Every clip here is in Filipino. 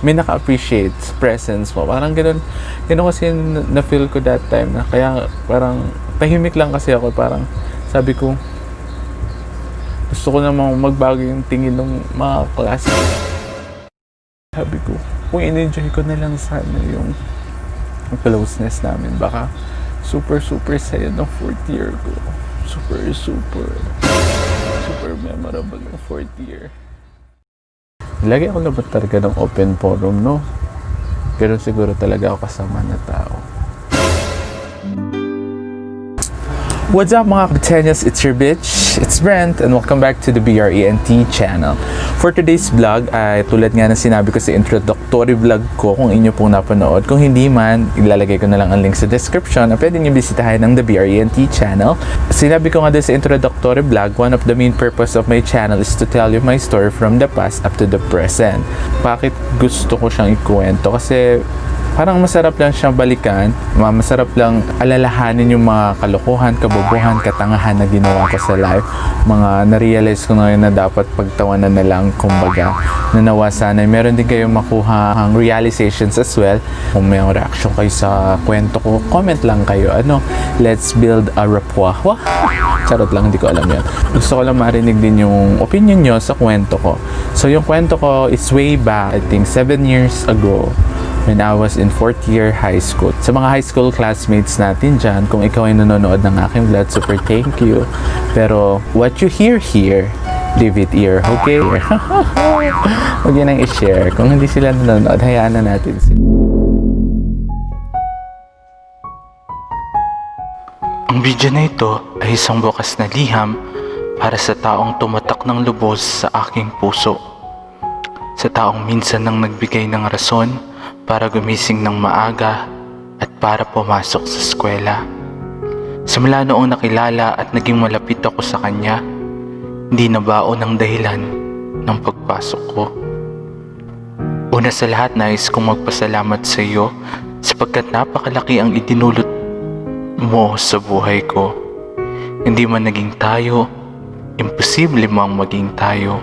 may naka-appreciate sa presence mo. Parang ganun kasi na-feel ko that time na kaya parang tahimik lang kasi ako. Parang sabi ko, gusto ko namang magbago yung tingin ng mga klase. Sabi ko, kung in-enjoy ko na lang sana yung closeness namin, baka super saya ng 4th year ko. Super memorable ng 4th year. Lagi ako naman talaga ng open forum, no? Pero siguro talaga ako kasama na tao. What's up mga Kapitenyas? It's your bitch, it's Brent, and welcome back to the BRENT channel. For today's vlog ay tulad nga na sinabi ko sa introductory vlog ko, kung inyo pong napanood. Kung hindi man, ilalagay ko na lang ang link sa description na pwede nyo bisitahin ng the BRENT channel. Sinabi ko nga din sa introductory vlog, one of the main purpose of my channel is to tell you my story from the past up to the present. Bakit gusto ko siyang ikuwento? Kasi parang masarap lang siyang balikan, masarap lang alalahanin yung mga kalokohan, kabobohan, katangahan na ginawa ko sa life. Mga na-realize ko ngayon na dapat pagtawanan na lang, kumbaga, na nawa sana. Meron din kayong makuha ang realizations as well. Kung may reaction kayo sa kwento ko, comment lang kayo. Let's build a rapport. Charot lang, hindi ko alam yan. Gusto ko lang marinig din yung opinion nyo sa kwento ko. So yung kwento ko is way back, I think 7 years ago, when I was in 4th year high school. Sa mga high school classmates natin dyan, kung ikaw ay nanonood ng aking vlog, super thank you. Pero what you hear here, leave it here, okay? Huwag yun ang i-share. Kung hindi sila nanonood, hayaan na natin sila. Ang video na ito ay isang bukas na liham para sa taong tumatak ng lubos sa aking puso. Sa taong minsan nang nagbigay ng rason para gumising ng maaga at para pumasok sa eskwela. Simula noong nakilala at naging malapit ako sa kanya, hindi nabaon ang dahilan ng pagpasok ko. Una sa lahat, nais kong magpasalamat sa iyo sapagkat napakalaki ang idinulot mo sa buhay ko. Hindi man naging tayo, imposible mang maging tayo.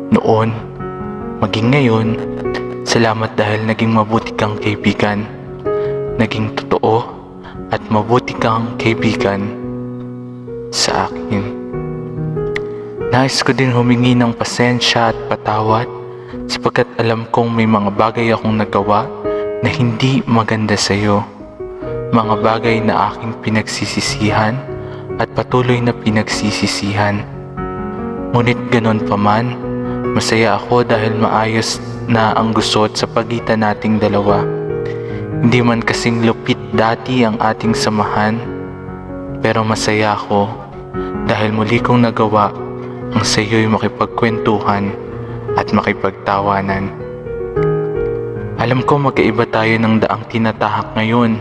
Noon, maging ngayon, salamat dahil naging mabuti kang kaibigan. Naging totoo at mabuti kang kaibigan sa akin. Nais ko din humingi ng pasensya at patawad sapagkat alam kong may mga bagay akong nagawa na hindi maganda sa iyo. Mga bagay na aking pinagsisisihan at patuloy na pinagsisisihan. Ngunit ganon pa man, masaya ako dahil maayos na ang gusot sa pagitan nating dalawa. Hindi man kasing lupit dati ang ating samahan, pero masaya ako dahil muli kong nagawa ang sayo'y makipagkwentuhan at makipagtawanan. Alam ko magkaiba tayo ng daang tinatahak ngayon.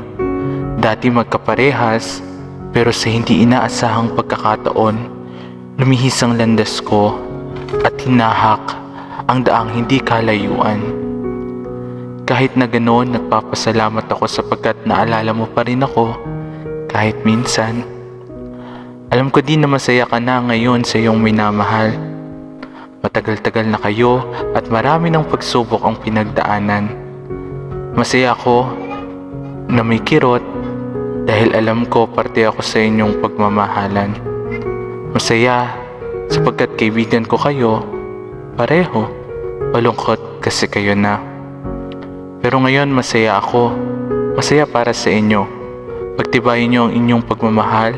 Dati magkaparehas, pero sa hindi inaasahang pagkakataon, lumihis ang landas ko at hinahak ang daang hindi kalayuan. Kahit na ganoon, nagpapasalamat ako sapagkat naalala mo pa rin ako kahit minsan. Alam ko din na masaya ka na ngayon sa iyong minamahal. Matagal-tagal na kayo at marami ng pagsubok ang pinagdaanan. Masaya ako na may kirot dahil alam ko parte ako sa inyong pagmamahalan. Masaya sapagkat kaibigan ko kayo, pareho. Malungkot kasi kayo na. Pero ngayon masaya ako. Masaya para sa inyo. Pagtibayin niyo ang inyong pagmamahal.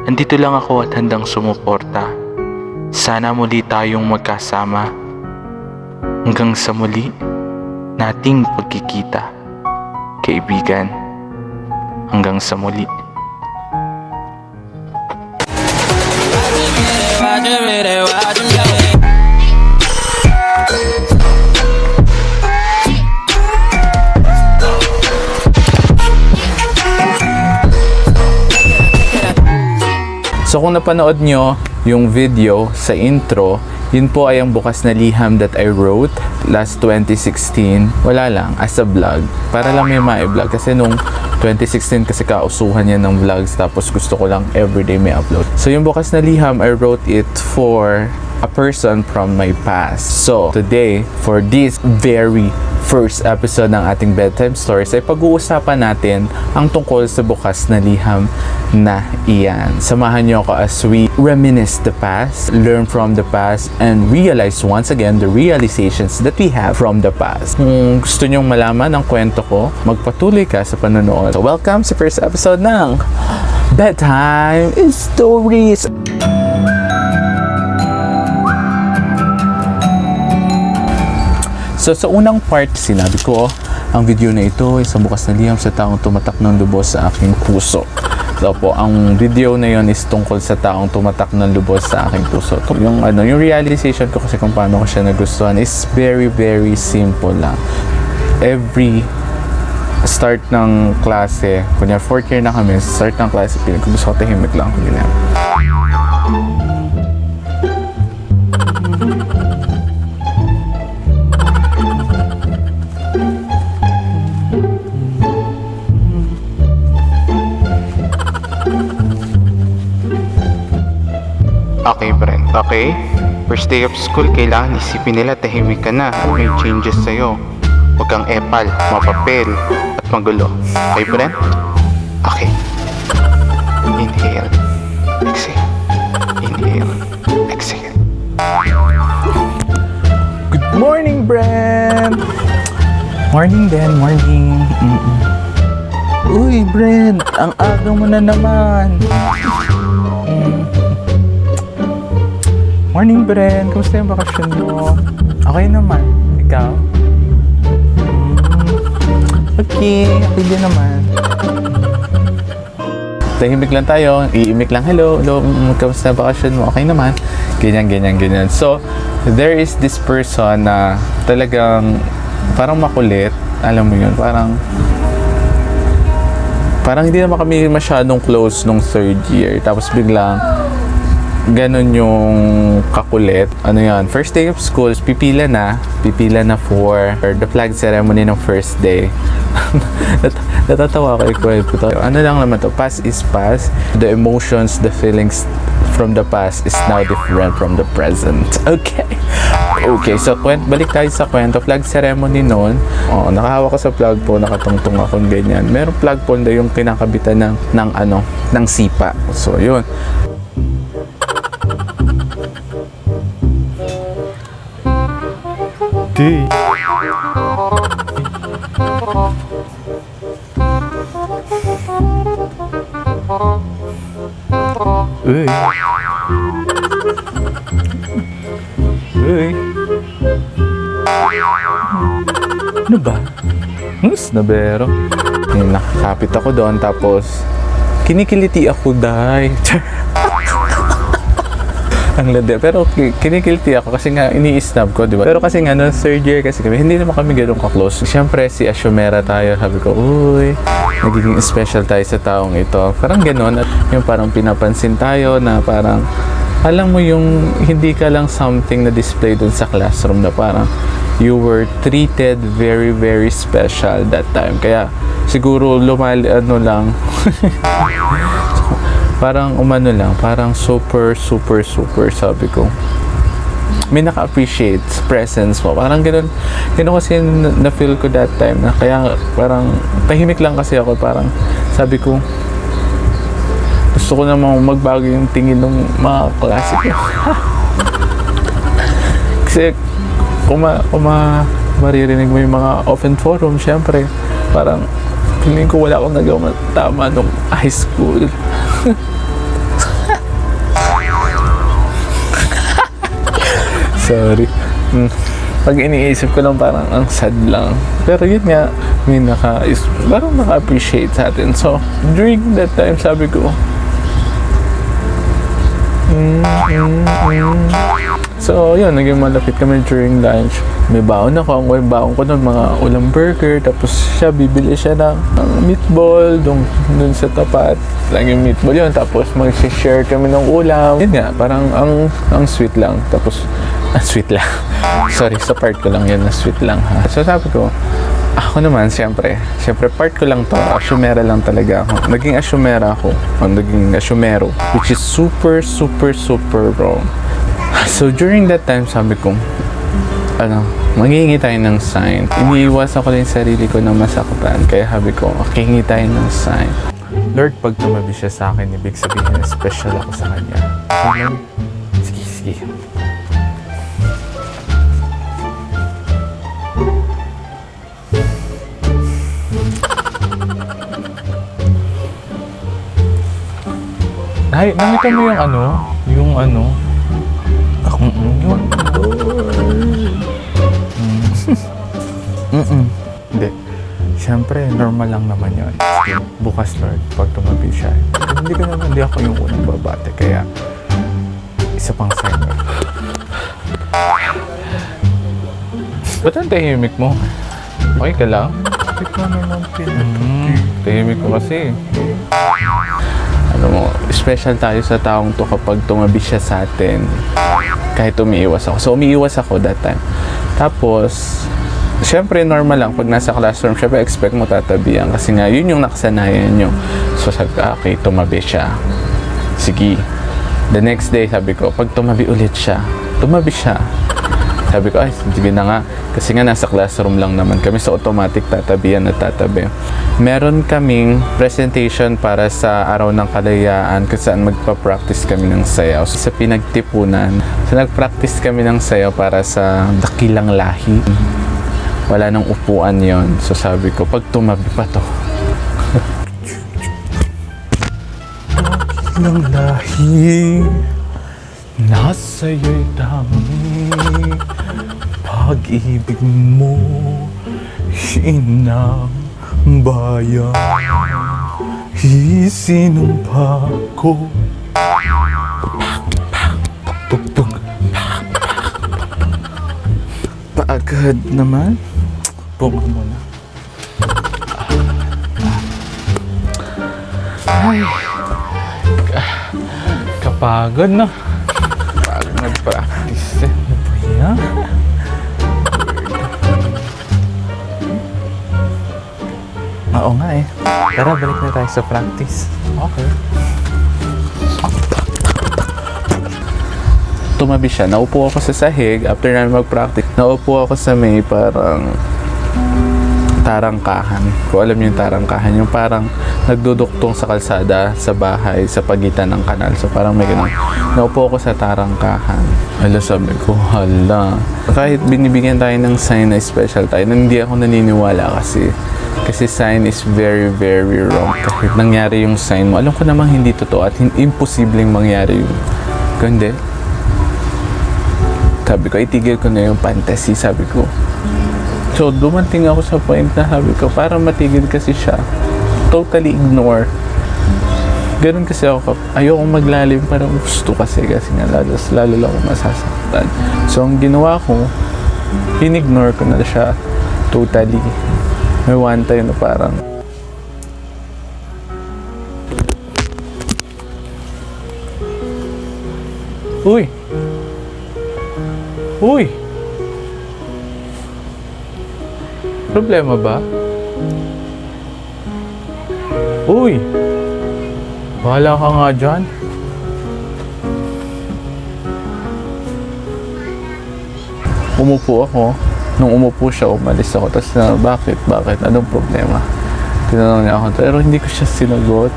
Andito lang ako at handang sumuporta. Sana muli tayong magkasama. Hanggang sa muli nating pagkikita. Kaibigan. Hanggang sa muli. So kung napanood nyo yung video sa intro, yun po ay ang bukas na liham that I wrote last 2016. Wala lang, as a vlog. Para lang may ma-vlog. Kasi nung 2016 kasi kausuhan yan ng vlogs, tapos gusto ko lang everyday may upload. So yung bukas na liham, I wrote it for a person from my past. So, today, for this very first episode ng ating Bedtime Stories ay pag-uusapan natin ang tungkol sa bukas na liham na iyan. Samahan niyo ako as we reminisce the past, learn from the past, and realize once again the realizations that we have from the past. Kung gusto niyong malaman ang kwento ko, magpatuloy ka sa panonood. So, welcome sa first episode ng Bedtime Stories! So, sa unang part, sinabi ko, ang video na ito ay isang bukas na liham sa taong tumatak ng lubos sa aking puso. So po, ang video na yon is tungkol sa taong tumatak ng lubos sa aking puso. Yung realization ko kasi kung paano ko siya nagustuhan is very, very simple lang. Every start ng klase, kunya 4th year na kami, start ng klase, gusto ko tahimik lang. Kunya. Okay, Brent. Okay? First day of school, kailangan isipin nila tahimik ka na at may changes sa'yo. Huwag kang epal, mapapel, at magulo. Okay, Brent? Okay. Inhale. Exhale. Inhale. Exhale. Good morning, Brent! Morning din, morning. Uy, Brent! Ang aga mo na naman. Morning, Brent. Kamusta yung bakasyon mo? Okay naman. Ikaw? Okay. Okay din naman. Tahimik lang tayo. Iimik lang. Hello. Hello. Kamusta yung bakasyon mo? Okay naman. Ganyan, ganyan, ganyan. So, there is this person na talagang parang makulit. Alam mo yun. Parang hindi naman kami masyadong close nung 3rd year. Tapos biglang ganon yung kakulit. Ano yan? First day of school, pipila na for the flag ceremony ng first day. Natatawa ko i-kwento to. Ano lang naman to, past is past. The emotions, the feelings from the past is now different from the present. Okay, so balik tayo sa kwento. Flag ceremony noon. Nakahawak ko sa flag pole, nakatungtong ako ganyan. Merong flag pole na yung kinakabitan ng sipa. So, yun. Uy. Ano ba? Snabero. Nakakapit ako doon tapos kinikiliti ako dahil. Ang lade. Pero kinikilti ako kasi nga ini-snub ko, di ba? Pero kasi nga, no, 3rd year kasi kami, hindi naman kami gano'n ka-close. Siyempre, si Ashumera tayo. Sabi ko, uy, nagiging special tayo sa taong ito. Parang gano'n. At yung parang pinapansin tayo na parang, alam mo yung hindi ka lang something na display dun sa classroom na parang you were treated very, very special that time. Kaya, siguro, parang parang super sabi ko. May naka-appreciate sa presence mo. Parang ganun kasi na-feel ko that time na kaya parang tahimik lang kasi ako. Parang sabi ko, gusto ko namang magbago yung tingin ng mga klase ko. Kasi kung maririnig mo yung mga open forum, syempre, parang feeling ko wala akong nagawa tama nung high school. Sorry. Pag iniisip ko lang parang ang sad lang. Pero yun nga, parang naka-appreciate sa atin. So, during that time, sabi ko, So, yun, naging malapit kami during lunch. May baon ako. Ang baon ko nun, mga ulam burger. Tapos siya, bibili siya ng meatball dun sa tapat. Lang yung meatball yun. Tapos mag-share kami ng ulam. Yun nga, parang ang sweet lang. Tapos, sweet lang. Sorry, sa part ko lang yun na sweet lang ha. So, sabi ko, ako naman, siyempre part ko lang to. Asyumera lang talaga ako. Naging asyumera ako. Naging asyumero. Which is super wrong. So during that time, sabi ko, maghihingi tayo ng sign. Iniiwasan ko din yung sarili ko na masaktan. Kaya sabi ko, hingi tayo ng sign. Lord, pag tumabi siya sa akin, ibig sabihin na special ako sa kanya. Sige, sige. Ay, nakita mo yung ano? Yung ano? Yun. Hindi. Siyempre, normal lang naman yun. Bukas, Lord, pag tumabi siya. Hindi ako yung unang babate. Kaya, isa pang sign, Lord. Ba't ang tahimik mo? Okay ka lang? Tahimik ko kasi. Mo, special tayo sa taong to kapag tumabi siya sa atin kahit umiiwas ako. So, umiiwas ako that time. Tapos, syempre, normal lang. Pag nasa classroom, syempre, expect mo tatabihan. Kasi nga, yun yung nakasanayan nyo. So, sabi ko, okay, tumabi siya. Sige. The next day, sabi ko, pag tumabi ulit siya, tumabi siya. Sabi ko, ay, sige na nga. Kasi nga, nasa classroom lang naman kami. So, automatic tatabihan at tatabi. Meron kaming presentation para sa Araw ng Kalayaan kung saan magpa-practice kami ng sayaw. So, sa pinagtipunan, so nag-practice kami ng sayaw para sa dakilang lahi. Wala nang upuan yon. So sabi ko, pag tumabi pa to. Dakilang lahi, nasa'yo'y dami, pag-ibig mo, inang bayan, isinumpa ko. Tugtog. Paagad naman. Bunga muna. Ay. Kapagod na. Pagod nag-practice. Ano ba yan? Oo nga eh. Tara, balik na tayo sa practice. Okay. Tumabi siya. Naupo ako sa sahig. After namin mag-practice, naupo ako sa may parang tarangkahan. Kung alam niyo yung tarangkahan, yung parang nagduduktong sa kalsada, sa bahay, sa pagitan ng kanal. So parang may ganun. Naupo ako sa tarangkahan. Hala, sabi ko, hala. Kahit binibigyan tayo ng sign na special tayo, hindi ako naniniwala kasi sign is very, very wrong. Kahit nangyari yung sign mo, alam ko namang hindi totoo at imposibleng mangyari yun. Kundi, sabi ko, itigil ko na yung fantasy, sabi ko. So, dumating ako sa point na sabi ko, para matigil kasi siya, totally ignore. Ganun kasi ako, ayoko maglalim, parang gusto kasi nga lalo lang ako masasaktan. So, ang ginawa ko, in-ignore ko na siya totally. May one time na parang Uy! Uy! Problema ba? Uy! Bahala ka nga dyan. Umupo ako. Nung umupo siya, umalis ako. Tapos na, bakit? Anong problema? Tinanong niya ako. Pero hindi ko siya sinagot.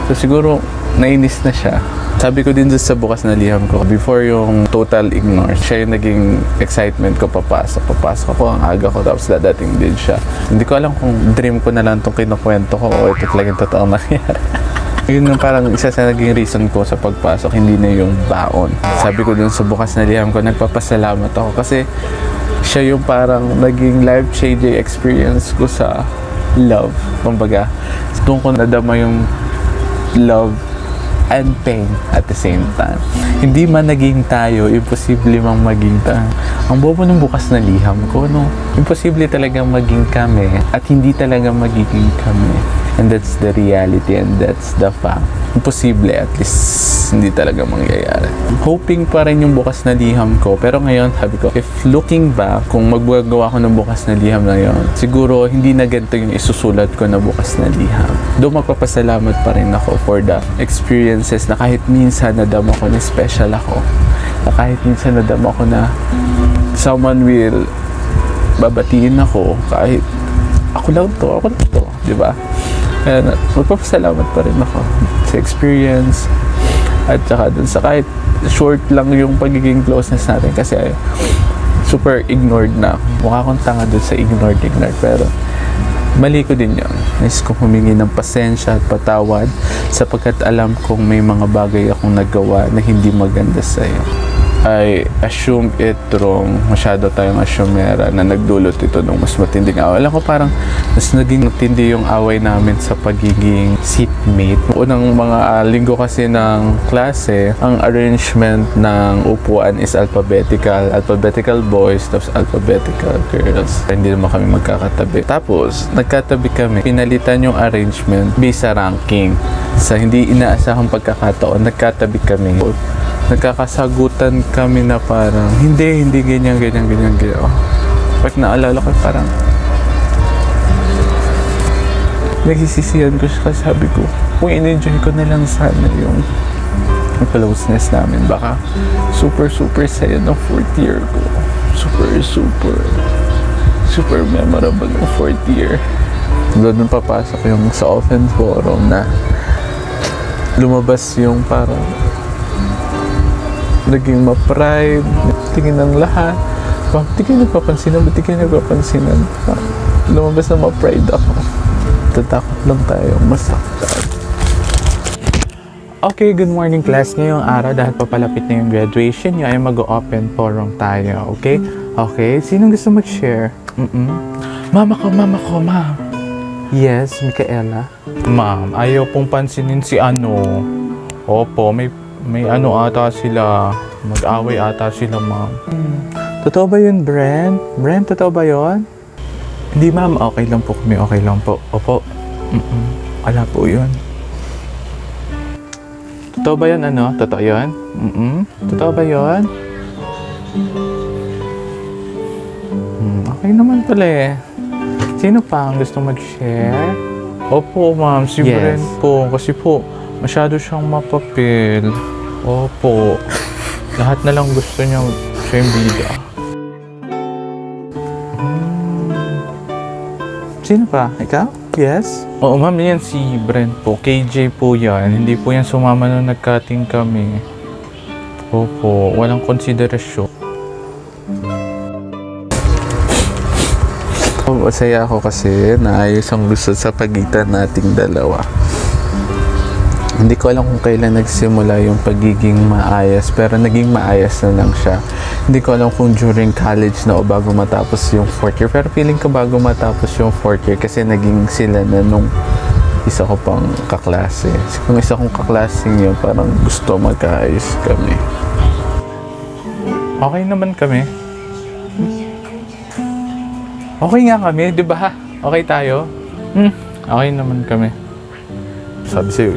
So siguro, nainis na siya. Sabi ko din sa bukas na liham ko, before yung total ignore, siya yung naging excitement ko, papasok ako, ang aga ko, tapos dadating din siya. Hindi ko alam kung dream ko na lang itong kinukwento ko o ito talagang totoong nangyari. Yun yung parang isa sa naging reason ko sa pagpasok, hindi na yung baon. Sabi ko dun sa bukas na liham ko, nagpapasalamat ako kasi siya yung parang naging life-changing experience ko sa love. Kumbaga, doon ko nadama yung love and pain at the same time. Hindi man naging tayo, imposible mang maging tayo. Ang bobo ng bukas na liham ko, no? Imposible talaga maging kami at hindi talaga magiging kami. And that's the reality and that's the fact. Imposible, at least hindi talaga mangyayari. Hoping pa rin yung bukas na liham ko. Pero ngayon, sabi ko, if looking back, kung magagawa ko ng bukas na liham na yun, siguro hindi na ganito yung isusulat ko na bukas na liham. Doon magpapasalamat pa rin ako for the experience experiences na kahit minsan nadama ko na special ako. Na kahit minsan nadama ko na someone will babatiin ako kahit ako lang to, di ba? Kaya magpapasalamat pa rin ako sa experience at saka dun sa kahit short lang yung pagiging closeness natin kasi super ignored na ako. Mukha akong tanga dun sa ignored pero mali ko din yun. Nais kong humingi ng pasensya at patawad sapagkat alam kong may mga bagay akong nagawa na hindi maganda sa'yo. I assume it wrong. Masyado tayong asumera na nagdulot ito ng mas matinding away. Alam ko parang mas naging matindi yung away namin sa pagiging seatmate. Unang mga linggo kasi ng klase, ang arrangement ng upuan is alphabetical. Alphabetical boys, tapos alphabetical girls. Hindi naman kami magkakatabi. Tapos, nagkatabi kami. Pinalitan yung arrangement based sa ranking. Sa hindi inaasahang pagkakataon, nagkatabi kami. Nagkakasagutan kami na parang hindi ganyan. Oh. Pag naalala ko parang nagsisisihan ko siya kasi sabi ko kung in-enjoy ko na lang sana yung closeness namin, baka super saya ng 4th year ko. Super memorable ng 4th year. Doon papasok yung sa open forum na lumabas yung parang naging ma-pride, tingin ng lahat. Di kayo nagpapansinan. Lumabas na ma-pride ako. Tatakot lang tayo, masaktan. Okay, good morning class. Ngayong araw, dahil papalapit na yung graduation nyo, ay mag-open forum tayo, okay? Okay, sinong gusto mag-share? Mama ko, ma'am. Yes, Micaela? Ma'am, ayaw pong pansinin si ano. Opo, may ano ata sila, mag-away ata sila, ma'am. Totoo ba yun, Brent? Brent, totoo ba yun? Hindi, ma'am. Okay lang po kami. Okay lang po. Opo. Wala po yun. Totoo ba yun, ano? Totoo yun? Totoo ba yun? Okay naman pala eh. Sino pa ang gusto mag-share? Opo, ma'am. Si Brent po. Kasi po, masyado siyang mapapil. Opo. Lahat na lang gusto niya siya yung bida. Sino pa? Ikaw? Yes? Oo, ma'am. Yan si Brent po. KJ po yan. Hindi po yan sumama nung nag-cutting kami. Opo. Walang konsiderasyon. Masaya ako kasi naayos ang gusto sa pagitan nating dalawa. Hindi ko alam kung kailan nagsimula yung pagiging maayos, pero naging maayos na lang siya. Hindi ko alam kung during college na o bago matapos yung 4th year, pero feeling ko bago matapos yung 4th year kasi naging sila na nung isa ko pang kaklase. Kung isa kong kaklaseng yun, parang gusto magkaayos kami. Okay naman kami. Okay nga kami, di ba? Okay tayo? Okay naman kami. Sabi sa'yo,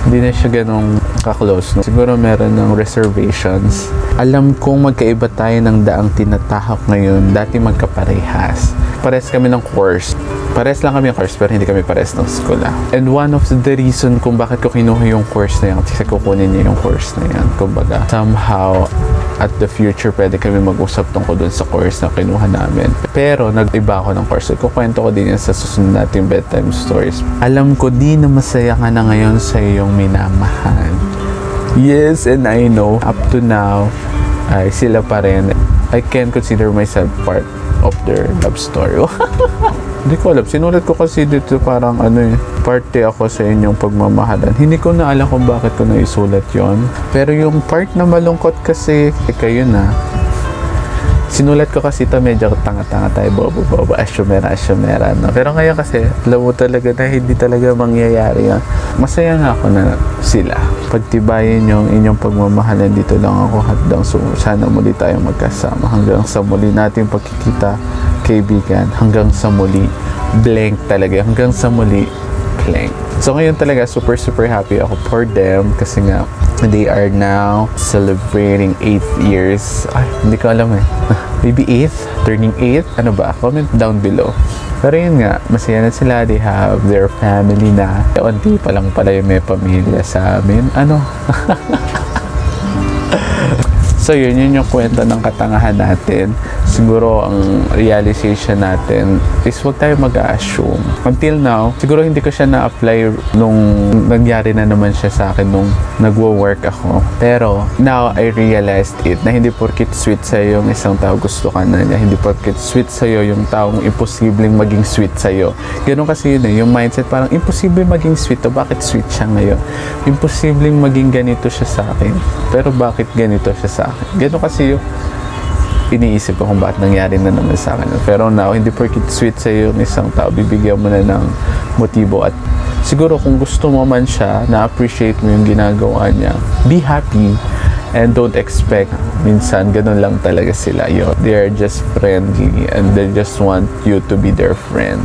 hindi na siya ganong ka-close. No? Siguro meron ng reservations. Alam kong magkaiba tayo ng daang tinatahak ngayon. Dati magkaparehas. Pares kami ng course. Pares lang kami ng course pero hindi kami pares ng school. And one of the reason kung bakit ko kinuha yung course na yan kasi kukunin niya yung course na yan. Kumbaga, somehow, at the future, pwede kami mag-usap tungkol dun sa course na kinuha namin. Pero, nag-iba ako ng course. So, kukwento ko din yan sa susunod nating bedtime stories. Alam ko di na masaya ka na ngayon sa iyong minamahal. Yes, and I know, up to now, ay sila pa rin. I can consider myself part of their love story. Hindi ko alam. Sinulat ko kasi dito parang parte ako sa inyong pagmamahalan. Hindi ko na alam kung bakit ko naisulat yon. Pero yung part na malungkot kasi, kayo na. Sinulat ko kasi ito medyo tanga-tanga tayo, bobo, asyumera. No? Pero ngayon kasi, alam mo talaga na hindi talaga mangyayari yan. Masaya nga ako na sila. Pagtibayin yung inyong pagmamahalan, dito lang ako hadang sana muli tayong magkasama. Hanggang sa muli nating pagkikita, kaibigan, hanggang sa muli, blank talaga. Hanggang sa muli, blank. So ngayon talaga, super happy ako for them kasi nga, they are now celebrating 8 years. Ay, hindi ko alam eh. maybe 8th, turning 8. Ano ba? Comment down below. Pero yun nga, masaya na sila. They have their family na. Unti pa lang pala yung may pamilya sa amin. Ano? So yun yung kwento ng katangahan natin. Siguro ang realization natin is huwag tayo mag-assume. Until now, siguro hindi ko siya na-apply nung nangyari na naman siya sa akin nung nagwo-work ako. Pero now I realized it na hindi porkit sweet sa'yo yung isang tao gusto ka na niya. Hindi porkit sweet sa'yo yung taong imposibleng maging sweet sa'yo. Ganun kasi yun yung mindset parang imposible maging sweet to. Bakit sweet siya ngayon? Imposibleng maging ganito siya sa akin. Pero bakit ganito siya sa akin? Ganun kasi yung iniisip ko kung bakit nangyari na naman sa akin. Pero now, hindi porkit sweet sa'yo yung isang tao, bibigyan mo na ng motibo. At siguro kung gusto mo man siya, na-appreciate mo yung ginagawa niya, be happy and don't expect minsan ganun lang talaga sila. They are just friendly and they just want you to be their friend.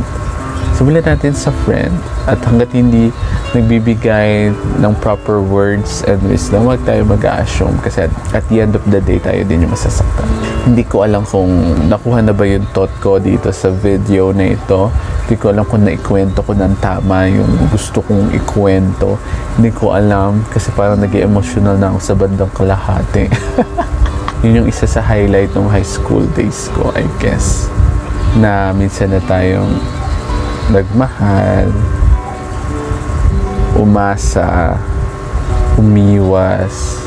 Simulan natin sa friend at hanggat hindi nagbibigay ng proper words and wisdom, huwag tayo mag-assume kasi at the end of the day tayo din yung masasaktan. Hindi ko alam kung nakuha na ba yung thought ko dito sa video na ito. Hindi ko alam kung naikwento ko ng tama yung gusto kong ikwento. Hindi ko alam kasi parang nag-emotional na ako sa bandang kalahati. Yun yung isa sa highlight ng high school days ko, I guess. Na minsan na tayong nagmahal, umasa, umiwas.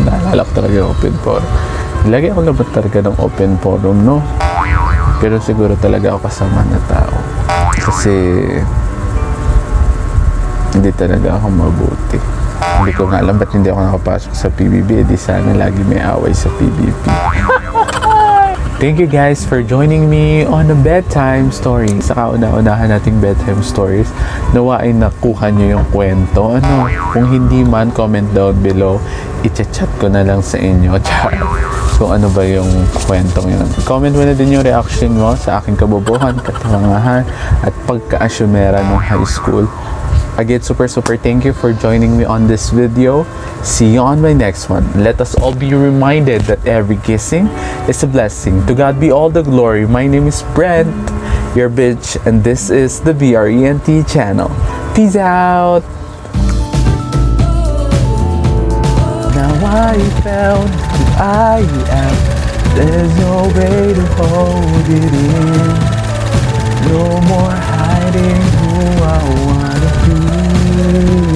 Naalala ko talaga yung open forum. Lagi ako labat talaga ng open forum, no? Pero siguro talaga ako kasama na tao. Kasi hindi talaga ako mabuti. Hindi ko nga alam ba't hindi ako nakapasok sa PBB. Di sana lagi may away sa PBB. Thank you guys for joining me on a bedtime story. Sa kauna-unahan nating bedtime stories, nawa ay nakuha nyo yung kwento. Ano, kung hindi man, comment down below. I-chat ko na lang sa inyo. Kung ano ba yung kwentong yun. Comment mo na din yung reaction mo sa aking kabobohan, katawangahan, at pagka-asyumera ng high school. Again, super thank you for joining me on this video. See you on my next one. Let us all be reminded that every kissing is a blessing. To God be all the glory. My name is Brent, your bitch, and this is the BRENT channel. Peace out! Now I found who I am. There's no way to hold it in. No more hiding who I wanna be.